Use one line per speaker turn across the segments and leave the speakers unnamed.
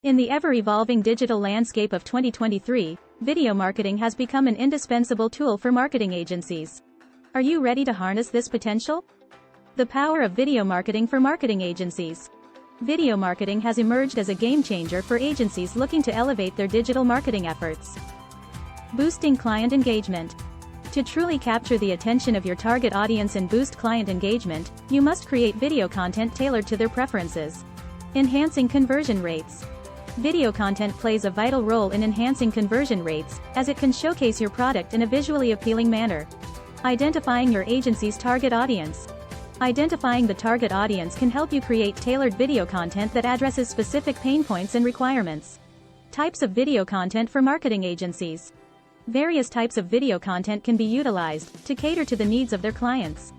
In the ever-evolving digital landscape of 2023, video marketing has become an indispensable tool for marketing agencies. Are you ready to harness this potential? The power of video marketing for marketing agencies. Video marketing has emerged as a game-changer for agencies looking to elevate their digital marketing efforts. Boosting client engagement. To truly capture the attention of your target audience and boost client engagement, you must create video content tailored to their preferences. Enhancing conversion rates. Video content plays a vital role in enhancing conversion rates, as it can showcase your product in a visually appealing manner. Identifying your agency's target audience. Identifying the target audience can help you create tailored video content that addresses specific pain points and requirements. Types of video content for marketing agencies. Various types of video content can be utilized to cater to the needs of their clients.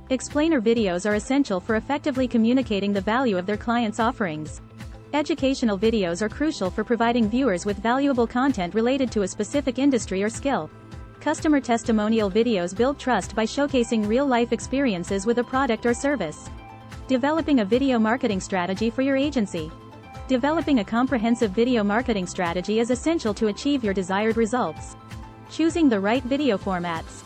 Explainer videos are essential for effectively communicating the value of their clients' offerings. Educational videos are crucial for providing viewers with valuable content related to a specific industry or skill. Customer testimonial videos build trust by showcasing real-life experiences with a product or service. Developing a video marketing strategy for your agency. Developing a comprehensive video marketing strategy is essential to achieve your desired results. Choosing the right video formats.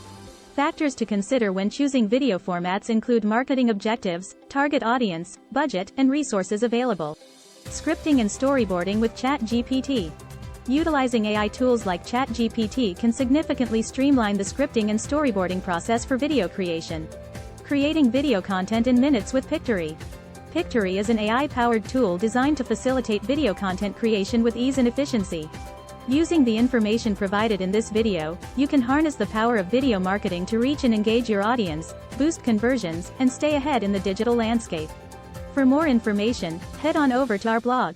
Factors to consider when choosing video formats include marketing objectives, target audience, budget, and resources available. Scripting and storyboarding with Chat GPT. Utilizing AI tools like Chat GPT can significantly streamline the scripting and storyboarding process for video creation. Creating video content in minutes with Pictory. Pictory is an AI-powered tool designed to facilitate video content creation with ease and efficiency. Using the information provided in this video, you can harness the power of video marketing to reach and engage your audience, boost conversions, and stay ahead in the digital landscape. For more information, head on over to our blog.